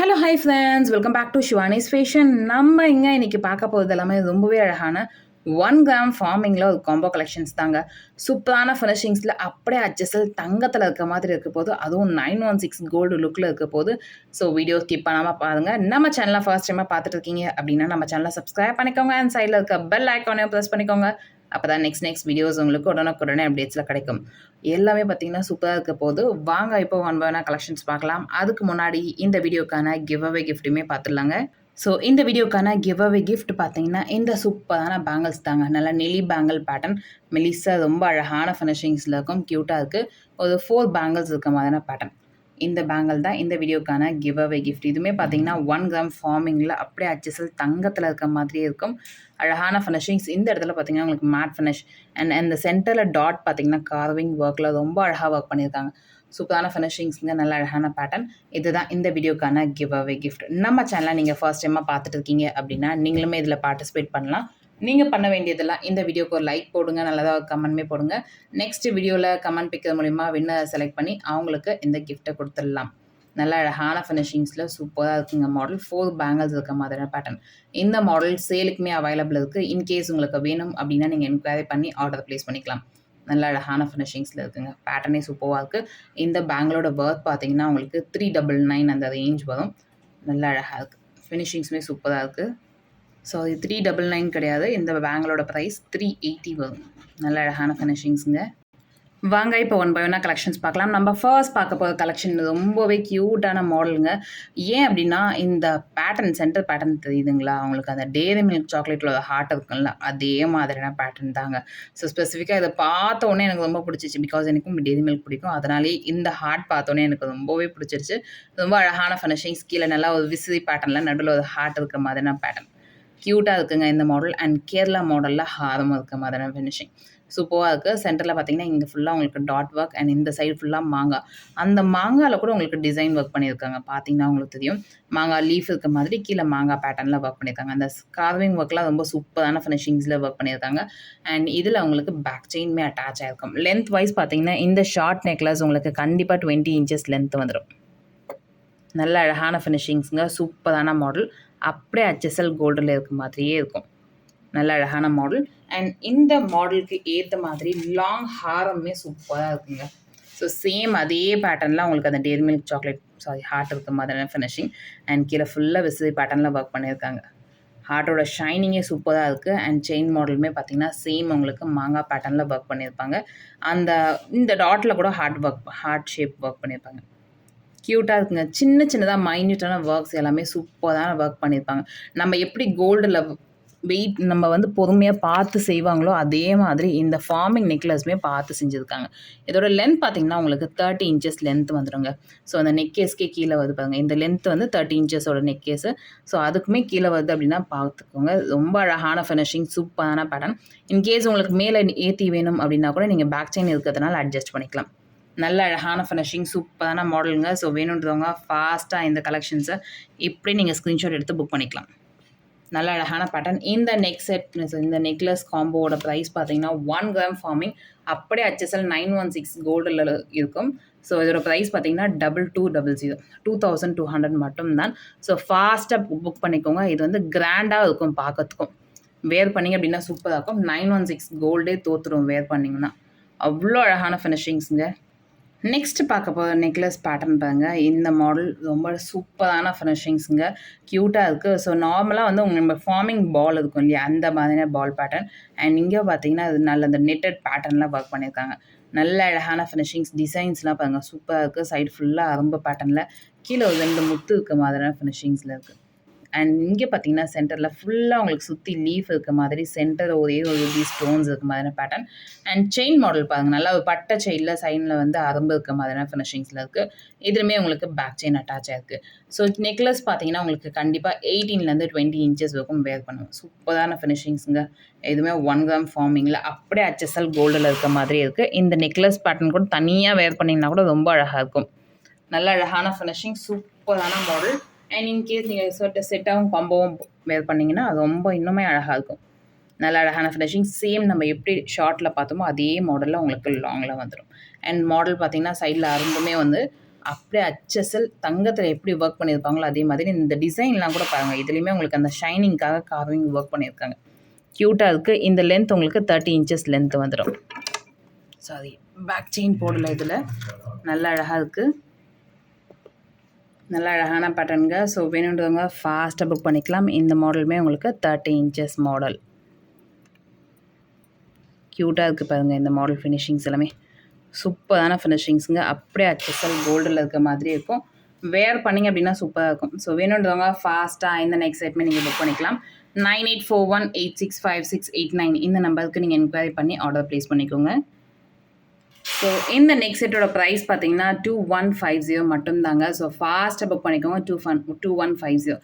Hello hi friends, welcome back to Shivani's fashion. நம்ம இங்கே இன்றைக்கி பார்க்க போகிறது எல்லாமே ரொம்பவே அழகான 1 கிராம் ஃபார்மிங்கில் ஒரு காம்போ கலெக்ஷன்ஸ் தாங்க. சூப்பரான ஃபினிஷிங்ஸில் அப்படியே அட்ஜஸ்டல் தங்கத்தில் இருக்க மாதிரி இருக்க போது, அதுவும் 916 கோல்டு லுக்கில் இருக்க போது. ஸோ வீடியோ ஸ்கிப் பண்ணாமல் பாருங்கள். நம்ம சேனலை ஃபர்ஸ்ட் டைமாக பார்த்துட்டு இருக்கீங்க அப்படின்னா நம்ம சேனலை சப்ஸ்கிரைப் பண்ணிக்கோங்க. அண்ட் சைடில் இருக்க பெல் ஐக்கானையும் ப்ரெஸ் பண்ணிக்கோங்க. அப்போ தான் நெக்ஸ்ட் வீடியோஸ் உங்களுக்கு உடனுக்குடனே அப்டேட்ஸில் கிடைக்கும். எல்லாமே பார்த்தீங்கன்னா சூப்பராக இருக்க போது. வாங்க இப்போ ஒன் பை ஒன்னாக கலெக்ஷன்ஸ் பார்க்கலாம். அதுக்கு முன்னாடி இந்த வீடியோக்கான கிவ் அவே கிஃப்ட்டுமே பார்த்துடலாங்க. ஸோ இந்த வீடியோக்கான கிவ் அவே கிஃப்ட் பார்த்தீங்கன்னா இந்த சூப்பரான பேங்கிள்ஸ் தாங்க. நல்லா நெலி பேங்கிள் பேட்டர்ன், மெலிசா ரொம்ப அழகான ஃபினிஷிங்ஸில் இருக்கும், க்யூட்டாக இருக்குது. ஒரு 4 பேங்கிள்ஸ் இருக்க மாதிரியான பேட்டர்ன். இந்த பேங்கிள் தான் இந்த வீடியோக்கான கிவ் அவே கிஃப்ட். இதுவுமே பார்த்தீங்கன்னா 1 கிராம் ஃபார்மிங்கில் அப்படியே அச்சசல் தங்கத்தில் இருக்க மாதிரியே இருக்கும். அழகான ஃபினிஷிங்ஸ். இந்த இடத்துல பார்த்தீங்கன்னா உங்களுக்கு மேட் ஃபினிஷ் அண்ட் அந்த சென்டரில் டாட் பார்த்தீங்கன்னா கார்விங் ஒர்க்கில் ரொம்ப அழகாக ஒர்க் பண்ணியிருக்காங்க. சூப்பரான ஃபினிஷிங்ஸுங்க, நல்ல அழகான பேட்டர்ன். இதுதான் இந்த வீடியோக்கான கிவ் அவே கிஃப்ட். நம்ம சேனலை நீங்கள் ஃபர்ஸ்ட் டைமாக பார்த்துட்டு இருக்கீங்க அப்படின்னா நீங்களுமே இதில் பார்ட்டிசிபேட் பண்ணலாம். நீங்கள் பண்ண வேண்டியதெல்லாம் இந்த வீடியோக்கு ஒரு லைக் போடுங்க, நல்லதாக ஒரு கமெண்ட்மே போடுங்க. நெக்ஸ்ட் வீடியோவில் கமெண்ட் பிக்கிறது மூலிமா வின்னர் செலக்ட் பண்ணி அவங்களுக்கு இந்த கிஃப்ட்டை கொடுத்துடலாம். நல்ல அழகான ஃபினிஷிங்ஸில் சூப்பராக இருக்குங்க மாடல். 4 பேங்கிள்ஸ் இருக்க மாதிரியான பேட்டர்ன். இந்த மாடல் சேலுக்குமே அவைலபிள் இருக்குது. இன்கேஸ் உங்களுக்கு வேணும் அப்படின்னா நீங்கள் என்கொயரி பண்ணி ஆர்டர் ப்ளேஸ் பண்ணிக்கலாம். நல்ல அழகான ஃபினிஷிங்ஸில் இருக்குங்க. பேட்டர்னே சூப்பராக இருக்குது. இந்த பேங்கிளோட ஒர்த் பார்த்தீங்கன்னா உங்களுக்கு 399 அந்த ரேஞ்ச் வரும். நல்ல அழகாக இருக்குது. ஃபினிஷிங்ஸுமே சூப்பராக இருக்குது. ஸோ இது 399 கிடையாது. இந்த பேங்கிளோட ப்ரைஸ் 380 வரும். நல்ல அழகான ஃபினிஷிங்ஸுங்க. வாங்க இப்போ ஒன் பை ஒன்னாக கலெக்ஷன்ஸ் பார்க்கலாம். நம்ம ஃபர்ஸ்ட் பார்க்க போகிற கலெக்ஷன் ரொம்பவே க்யூட்டான மாடலுங்க. ஏன் அப்படின்னா இந்த பேட்டர்ன், சென்டர் பேட்டர்ன் தெரியுதுங்களா அவங்களுக்கு? அந்த டேரி மில்க் சாக்லேட்டில் ஹார்ட் இருக்குங்களா, அதே மாதிரியான பேட்டர்ன் தாங்க. ஸோ ஸ்பெசிஃபிக்காக இதை பார்த்த உடனே எனக்கு ரொம்ப பிடிச்சிச்சு. பிகாஸ் எனக்கும் டேரி மில்க் பிடிக்கும். அதனாலே இந்த ஹார்ட் பார்த்தோன்னே எனக்கு ரொம்பவே பிடிச்சிருச்சு. ரொம்ப அழகான ஃபினிஷிங்ஸ். கீழே நல்லா ஒரு விசிறி பேட்டர்னில் நடுவில் ஒரு ஹார்ட் இருக்கிற மாதிரியான பேட்டர்ன். க்யூட்டாக இருக்குங்க இந்த மாடல். அண்ட் கேரளா மாடலில் ஹாரம் இருக்க மாதிரியான ஃபினிஷிங் சூப்பராக இருக்குது. சென்டரில் பார்த்தீங்கன்னா இங்கே ஃபுல்லாக உங்களுக்கு டாட் ஒர்க் அண்ட் இந்த சைடு ஃபுல்லாக மாங்காய். அந்த மாங்காயில் கூட உங்களுக்கு டிசைன் ஒர்க் பண்ணியிருக்காங்க. பார்த்தீங்கன்னா உங்களுக்கு தெரியும், மாங்காய் லீஃப் இருக்க மாதிரி கீழே மாங்காய் பேட்டர்னில் ஒர்க் பண்ணியிருக்காங்க. அந்த கார்விங் ஒர்க்லாம் ரொம்ப சூப்பரான ஃபினிஷிங்ஸில் ஒர்க் பண்ணியிருக்காங்க. அண்ட் இதில் உங்களுக்கு பேக் செயின்மே அட்டாச் ஆகிருக்கும். லென்த் வைஸ் பார்த்தீங்கன்னா இந்த ஷார்ட் நெக்லஸ் உங்களுக்கு கண்டிப்பாக 20 இன்ச்சஸ் லென்த் வந்துடும். நல்ல அழகான ஃபினிஷிங்ஸுங்க, சூப்பரான மாடல். அப்படியே அச்சசல் கோல்டில் இருக்க மாதிரியே இருக்கும். நல்ல அழகான மாடல். அண்ட் இந்த மாடலுக்கு ஏற்ற மாதிரி லாங் ஹாரமே சூப்பராக இருக்குங்க. ஸோ சேம் அதே பேட்டர்னில் உங்களுக்கு அந்த டேரி மில்க் சாக்லேட் ஹார்ட் இருக்க மாதிரியான ஃபினிஷிங். அண்ட் கீழே ஃபுல்லாக விசிறி பேட்டர்னில் ஒர்க் பண்ணியிருக்காங்க. ஹார்ட்டோட ஷைனிங்கே சூப்பராக இருக்குது. அண்ட் செயின் மாடலுமே பார்த்தீங்கன்னா சேம் உங்களுக்கு மாங்காய் பேட்டர்னில் ஒர்க் பண்ணியிருப்பாங்க. இந்த டாட்டில் கூட ஹார்ட் ஷேப் ஒர்க் பண்ணியிருப்பாங்க. க்யூட்டாக இருக்குங்க. சின்னதாக மைன்யூட்டான ஒர்க்ஸ் எல்லாமே சூப்பரான ஒர்க் பண்ணியிருப்பாங்க. நம்ம எப்படி கோல்டில் வெயிட் நம்ம பொறுமையாக பார்த்து செய்வாங்களோ அதே மாதிரி இந்த ஃபார்மிங் நெக்லஸுமே பார்த்து செஞ்சுருக்காங்க. இதோட லென்த் பார்த்தீங்கன்னா உங்களுக்கு 30 இன்ச்சஸ் லென்த் வந்துடுங்க. ஸோ அந்த நெக்கேஸ்க்கே கீழே வருது பாருங்கள். இந்த லென்த் 30 இன்ச்சஸோட நெக்கேஸு. ஸோ அதுக்குமே கீழே வருது அப்படின்னா பார்த்துக்கோங்க. ரொம்ப அழகான ஃபினிஷிங், சூப்பரான பேட்டர்ன். இன்கேஸ் உங்களுக்கு மேலே ஏற்றி வேணும் அப்படின்னா கூட நீங்கள் பேக் செயின் இருக்கிறதுனால அட்ஜஸ்ட் பண்ணிக்கலாம். நல்ல அழகான ஃபினிஷிங், சூப்பரான மாடலுங்க. ஸோ வேணுன்றவங்க ஃபாஸ்ட்டாக இந்த கலெக்ஷன்ஸை இப்படி நீங்கள் ஸ்க்ரீன்ஷாட் எடுத்து புக் பண்ணிக்கலாம். நல்ல அழகான பேட்டர்ன். இந்த நெக் செட், இந்த நெக்லஸ் காம்போவோட ப்ரைஸ் பார்த்தீங்கன்னா 1 கிராம் ஃபார்மிங் அப்படியே HSL 916 கோல்டில் இருக்கும். ஸோ இதோட ப்ரைஸ் பார்த்தீங்கன்னா 2200 2200 மட்டும்தான். ஸோ ஃபாஸ்ட்டாக புக் பண்ணிக்கோங்க. இது கிராண்டாக இருக்கும் பார்க்கறதுக்கும். வேர் பண்ணிங்க அப்படின்னா சூப்பராக இருக்கும். 916 கோல்டே தோற்றுரும் வேர் பண்ணிங்கன்னா. அவ்வளோ அழகான ஃபினிஷிங்ஸுங்க. நெக்ஸ்ட் பார்க்க போகிற நெக்லஸ் பேட்டர்ன் பாருங்கள். இந்த மாடல் ரொம்ப சூப்பரான ஃபினிஷிங்ஸுங்க, க்யூட்டாக இருக்குது. ஸோ நார்மலாக நம்ம ஃபார்மிங் பால் இருக்கும் இல்லையா, அந்த மாதிரியான பால் பேட்டர்ன். அண்ட் இங்கே பார்த்தீங்கன்னா அது நல்ல அந்த நெட்டட் பேட்டர்ன்லாம் ஒர்க் பண்ணியிருக்காங்க. நல்ல அழகான ஃபினிஷிங்ஸ். டிசைன்ஸ்லாம் பாருங்கள் சூப்பராக இருக்குது. சைடு ஃபுல்லாக அரும்பு பேட்டர்னில், கீழே ஒரு 2 முத்து இருக்க மாதிரியான ஃபினிஷிங்ஸில் இருக்குது. அண்ட் இங்கே பார்த்தீங்கன்னா சென்டரில் ஃபுல்லாக உங்களுக்கு சுற்றி லீஃப் இருக்க மாதிரி, சென்டர் ஒரே ஒரு ஸ்டோன்ஸ் இருக்க மாதிரியான பேட்டர்ன். அண்ட் செயின் மாடல் பாருங்கள், நல்லா ஒரு பட்டை செயினில் சைனில் அரும்பு இருக்க மாதிரியான ஃபினிஷிங்ஸில் இருக்குது. இதுலேயுமே உங்களுக்கு பேக் செயின் அட்டாச் ஆகிருக்கு. ஸோ நெக்லஸ் பார்த்தீங்கன்னா உங்களுக்கு கண்டிப்பாக 18 20 இன்ச்சஸ் வரைக்கும் வேர் பண்ணுவோம். சூப்பரான ஃபினிஷிங்ஸுங்க. இதுவுமே 1 கிராம் ஃபார்மிங்கில் அப்படியே HSL கோல்டில் இருக்க மாதிரி இருக்குது. இந்த நெக்லஸ் பேட்டர்ன் கூட தனியாக வேர் பண்ணிங்கன்னா கூட ரொம்ப அழகாக இருக்கும். நல்ல அழகான ஃபினிஷிங், சூப்பரான மாடல். அண்ட் இன்கேஸ் நீங்கள் செட்டாகவும் காம்போவும் வேர் பண்ணிங்கன்னா அது ரொம்ப இன்னுமே அழகாக இருக்கும். நல்ல அழகான ஃபினிஷிங். சேம் நம்ம எப்படி ஷார்ட்டில் பார்த்தோமோ அதே மாடலில் உங்களுக்கு லாங்கில் வந்துடும். அண்ட் மாடல் பார்த்தீங்கன்னா சைடில் அரும்புமே அப்படியே அச்சசல் தங்கத்தில் எப்படி ஒர்க் பண்ணியிருப்பாங்களோ அதே மாதிரி இந்த டிசைன்லாம் கூட பாருங்கள். இதுலேயுமே உங்களுக்கு அந்த ஷைனிங்காக கார்விங் ஒர்க் பண்ணியிருக்காங்க. க்யூட்டாக இருக்குது. இந்த லென்த் உங்களுக்கு 30 இன்ச்சஸ் லென்த் வந்துடும். சாரி, பேக் செயின் போடல. இதில் நல்ல அழகாக இருக்குது. நல்ல அழகான பேட்டர்னுங்க. ஸோ வேணுன்றவங்க ஃபாஸ்ட்டாக புக் பண்ணிக்கலாம். இந்த மாடலுமே உங்களுக்கு 30 இன்ச்சஸ் மாடல். க்யூட்டாக இருக்குது பாருங்கள். இந்த மாடல் ஃபினிஷிங்ஸ் எல்லாமே சூப்பரான ஃபினிஷிங்ஸுங்க. அப்படியே அச்சசல் கோல்டில் இருக்க மாதிரி இருக்கும். வேர் பண்ணிங்க அப்படின்னா சூப்பராக இருக்கும். ஸோ வேணுன்றவங்க ஃபாஸ்ட்டாக இந்த நெக்ஸ்ட் செட்மே நீங்கள் புக் பண்ணிக்கலாம். 9841865689 இந்த நம்பருக்கு நீங்கள் என்கொயரி பண்ணி ஆர்டர் ப்ளேஸ் பண்ணிக்கோங்க. ஸோ இந்த நெக்ஸ்ட் செட்டோட ப்ரைஸ் பார்த்தீங்கன்னா 2150 மட்டும்தாங்க. ஸோ ஃபாஸ்ட்டாக புக் பண்ணிக்கோங்க. 2150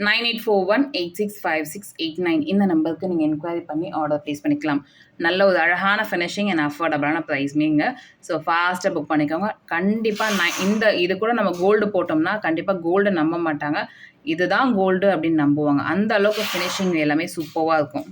9841865689 இந்த நம்பருக்கு நீங்கள் என்கொயரி பண்ணி ஆர்டர் ப்ளேஸ் பண்ணிக்கலாம். நல்ல ஒரு அழகான ஃபினிஷிங் அண்ட் அஃபோர்டபுளான ப்ரைஸ்மேங்க. ஸோ ஃபாஸ்ட்டாக புக் பண்ணிக்கோங்க. கண்டிப்பாக இது கூட நம்ம கோல்டு போட்டோம்னா கண்டிப்பாக கோல்டு நம்ப மாட்டாங்க. இதுதான் கோல்டு அப்படின்னு நம்புவாங்க. அந்த அளவுக்கு ஃபினிஷிங் எல்லாமே சூப்பராக இருக்கும்.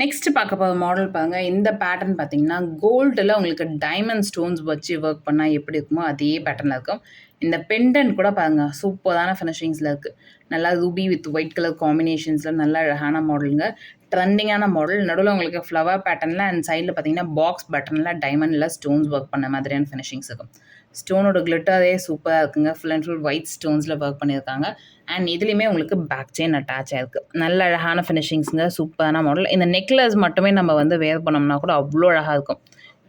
நெக்ஸ்ட் பார்க்க போகிற மாடல் பாருங்கள். இந்த பேட்டர்ன் பார்த்தீங்கன்னா கோல்டில் உங்களுக்கு டைமண்ட் ஸ்டோன்ஸ் வச்சு ஒர்க் பண்ணால் எப்படி இருக்குமோ அதே பேட்டர்னில் இருக்கும். இந்த பெண்டன்ட் கூட பாருங்கள் சூப்பரான ஃபினிஷிங்ஸில் இருக்குது. நல்லா ரூபி வித் ஒயிட் கலர் காம்பினேஷன்ஸில் நல்ல அழகான மாடலுங்க. ட்ரெண்டிங்கான மாடல். நடுவில் உங்களுக்கு ஃப்ளவர் பேட்டர்னில் அண்ட் சைடில் பார்த்தீங்கன்னா பாக்ஸ் பட்டனில் டைமண்டில் ஸ்டோன்ஸ் ஒர்க் பண்ண மாதிரியான ஃபினிஷிங்ஸ் இருக்கும். ஸ்டோனோட கிளிட்டரே சூப்பராக இருக்குங்க. ஃபுல் அண்ட் ஃபுல் ஒயிட் ஸ்டோன்ஸில் ஒர்க் பண்ணியிருக்காங்க. அண்ட் இதுலேயுமே உங்களுக்கு பேக் செயின் அட்டாச் ஆகிருக்கு. நல்ல அழகான ஃபினிஷிங்ஸுங்க. சூப்பரான மாடல். இந்த நெக்லஸ் மட்டுமே நம்ம வேர் பண்ணோம்னா கூட அவ்வளோ அழகாக இருக்கும்.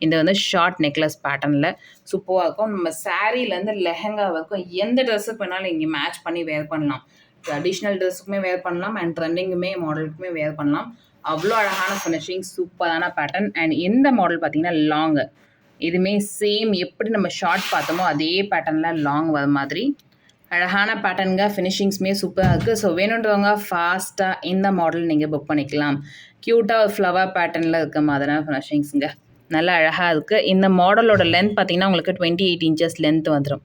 இந்த ஷார்ட் நெக்லஸ் பேட்டர்னில் சூப்பராக இருக்கும். நம்ம சாரீலேருந்து லெஹங்கா வரைக்கும் எந்த ட்ரெஸ்ஸுக்கு வேணாலும் இங்கே மேட்ச் பண்ணி வேர் பண்ணலாம். ட்ரெடிஷ்னல் ட்ரெஸ்ஸுக்குமே வேர் பண்ணலாம் அண்ட் ட்ரெண்டிங்குமே மாடலுக்குமே வேர் பண்ணலாம். அவ்வளோ அழகான ஃபினிஷிங், சூப்பரான பேட்டர்ன். அண்ட் எந்த மாடல் பார்த்தீங்கன்னா லாங்கு. இதுவுமே சேம் எப்படி நம்ம ஷார்ட் பார்த்தோமோ அதே பேட்டர்னில் லாங் வர மாதிரி அழகான பேட்டர்னுங்க. ஃபினிஷிங்ஸுமே சூப்பராக இருக்குது. ஸோ வேணுன்றவங்க ஃபாஸ்ட்டாக இந்த மாடல் நீங்கள் புக் பண்ணிக்கலாம். க்யூட்டாக ஒரு ஃப்ளவர் பேட்டர்னில் இருக்க மாதிரியான ஃபினிஷிங்ஸுங்க. நல்லா அழகாக இருக்குது. இந்த மாடலோட லென்த் பார்த்திங்கன்னா உங்களுக்கு 28 இன்ச்சஸ் லென்த் வந்துடும்.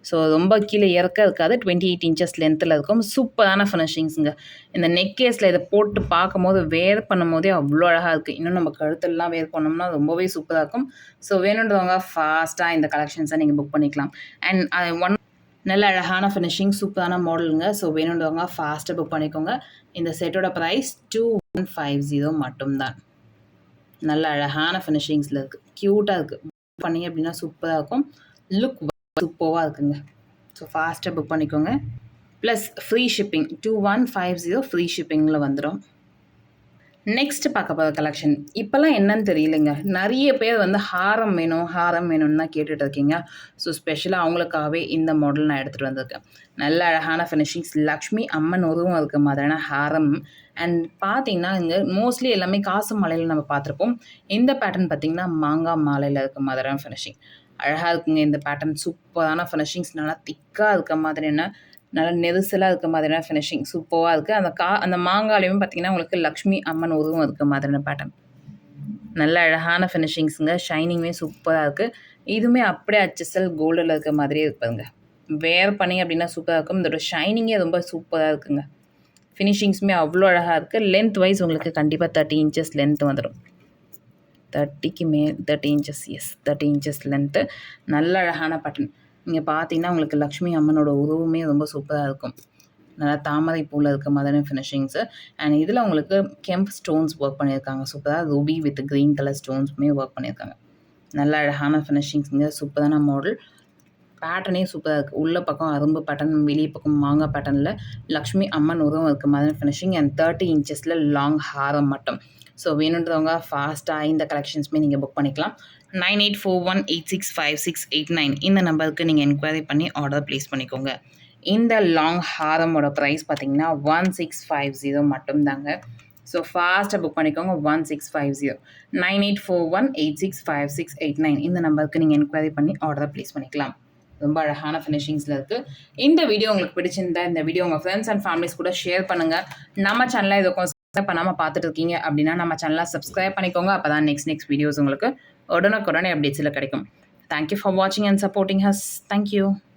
ஸோ ரொம்ப கீழே இறக்க இருக்காது. 28 இன்ச்சஸ் லென்த்தில் இருக்கும். சூப்பரான ஃபினிஷிங்ஸுங்க. இந்த நெக்கேஸில் இதை போட்டு பார்க்கும்போது வேர் பண்ணும் போதே அவ்வளோ அழகாக இருக்குது. இன்னும் நம்ம கழுத்தெல்லாம் வேர் பண்ணோம்னா ரொம்பவே சூப்பராக இருக்கும். ஸோ வேணுன்றவங்க ஃபாஸ்ட்டாக இந்த கலெக்ஷன்ஸை நீங்கள் புக் பண்ணிக்கலாம். அண்ட் நல்ல அழகான ஃபினிஷிங், சூப்பரான மாடலுங்க. ஸோ வேணுன்றவங்க ஃபாஸ்ட்டாக புக் பண்ணிக்கோங்க. இந்த செட்டோட ப்ரைஸ் 2150 மட்டும்தான். நல்ல அழகான ஃபினிஷிங்ஸில் இருக்குது. க்யூட்டாக இருக்குது. புக் பண்ணிங்க அப்படின்னா சூப்பராக இருக்கும். லுக் சூப்பராக இருக்குங்க. ஸோ ஃபாஸ்ட்டாக புக் பண்ணிக்கோங்க. ப்ளஸ் ஃப்ரீ ஷிப்பிங் 2150 ஃப்ரீ ஷிப்பிங்கில் வந்துடும். நெக்ஸ்ட் பார்க்க போகிற கலெக்ஷன் இப்போல்லாம் என்னன்னு தெரியலைங்க. நிறைய பேர் ஹாரம் வேணும்னு தான் கேட்டுட்டு இருக்கீங்க. ஸோ ஸ்பெஷலாக அவங்களுக்காகவே இந்த மாடல் நான் எடுத்துகிட்டு வந்திருக்கேன். நல்ல அழகான ஃபினிஷிங்ஸ், லக்ஷ்மி அம்மன் உருவம் இருக்க மாதிரியான ஹாரம். அண்ட் பார்த்தீங்கன்னா இங்கே மோஸ்ட்லி எல்லாமே காசு மாலையில் நம்ம பார்த்துருப்போம். இந்த பேட்டர்ன் பார்த்திங்கன்னா மாங்காய் மாலையில் இருக்க மாதிரியான ஃபினிஷிங் அழகாக இருக்குங்க. இந்த பேட்டர்ன் சூப்பரான ஃபினிஷிங்ஸ், நல்லா திக்காக இருக்க மாதிரியான நல்லா நெரிசலாக இருக்க மாதிரியான ஃபினிஷிங் சூப்பராக இருக்குது. அந்த மாங்காலையும் பார்த்திங்கன்னா உங்களுக்கு லக்ஷ்மி அம்மன் உருவம் இருக்க மாதிரியான பேட்டர்ன். நல்ல அழகான ஃபினிஷிங்ஸுங்க. ஷைனிங்குமே சூப்பராக இருக்குது. இதுவுமே அப்படியே அச்சசல் கோல்டில் இருக்க மாதிரியே இருப்பாங்க. வேர் பண்ணிங்க அப்படின்னா சூப்பராக இருக்கும். இதோட ஷைனிங்கே ரொம்ப சூப்பராக இருக்குங்க. ஃபினிஷிங்ஸுமே அவ்வளோ அழகாக இருக்குது. லென்த் வைஸ் உங்களுக்கு கண்டிப்பாக 30 இன்ச்சஸ் லென்த் வந்துடும். 30க்கு மேல் 30 இன்ச்சஸ், எஸ் 30 இன்ச்சஸ் லென்த்து. நல்ல அழகான பேட்டர்ன். நீங்கள் பார்த்தீங்கன்னா உங்களுக்கு லக்ஷ்மி அம்மனோட உருவமே ரொம்ப சூப்பராக இருக்கும். நல்லா தாமரை பூவில் இருக்க மாதிரியான ஃபினிஷிங்ஸு. அண்ட் இதில் உங்களுக்கு கெம்ப் ஸ்டோன்ஸ் ஒர்க் பண்ணியிருக்காங்க. சூப்பராக ரூபி வித் க்ரீன் கலர் ஸ்டோன்ஸுமே ஒர்க் பண்ணியிருக்காங்க. நல்ல அழகான ஃபினிஷிங்ஸுங்க. சூப்பரான மாடல். பேட்டர்னே சூப்பராக இருக்குது. உள்ள பக்கம் அரும்பு பேட்டர்ன், வெளியே பக்கம் மாங்காய் பேட்டர்னில் லக்ஷ்மி அம்மன் உருவம் இருக்க மாதிரியான ஃபினிஷிங். அண்ட் 30 இன்ச்சஸில் லாங் ஹாரம் மட்டும். ஸோ வேணுன்றவங்க ஃபாஸ்ட்டாக இந்த கலெக்ஷன்ஸுமே நீங்கள் புக் பண்ணிக்கலாம். 9841865689 இந்த நம்பருக்கு நீங்கள் என்கொயரி பண்ணி ஆர்டர் ப்ளேஸ் பண்ணிக்கோங்க. இந்த லாங் ஹாரமோட ப்ரைஸ் பார்த்தீங்கன்னா 1650 மட்டும்தாங்க. ஸோ ஃபாஸ்ட்டாக புக் பண்ணிக்கோங்க. 1650 9841865689 இந்த நம்பருக்கு நீங்கள் என்கொயரி பண்ணி ஆர்டர் ப்ளேஸ் பண்ணிக்கலாம். ரொம்ப அழகான ஃபினிஷிங்ஸில் இருக்குது. இந்த வீடியோ உங்களுக்கு பிடிச்சிருந்தா இந்த வீடியோ உங்கள் ஃப்ரெண்ட்ஸ் அண்ட் ஃபேமிலிஸ் கூட ஷேர் பண்ணுங்கள். நம்ம சேனலில் இதுக்கும் சப்ஸ்கிரைப் பண்ணாமல் பார்த்துட்டு இருக்கீங்க அப்படின்னா நம்ம சேனலை சப்ஸ்கிரைப் பண்ணிக்கோங்க. அப்போ தான் நெக்ஸ்ட் வீடியோஸ் உங்களுக்கு உடனுக்குடனே அப்டேட்ஸில் கிடைக்கும். தேங்க்யூ ஃபார் வாட்சிங் அண்ட் சப்போர்ட்டிங் ஹஸ். தேங்க்யூ.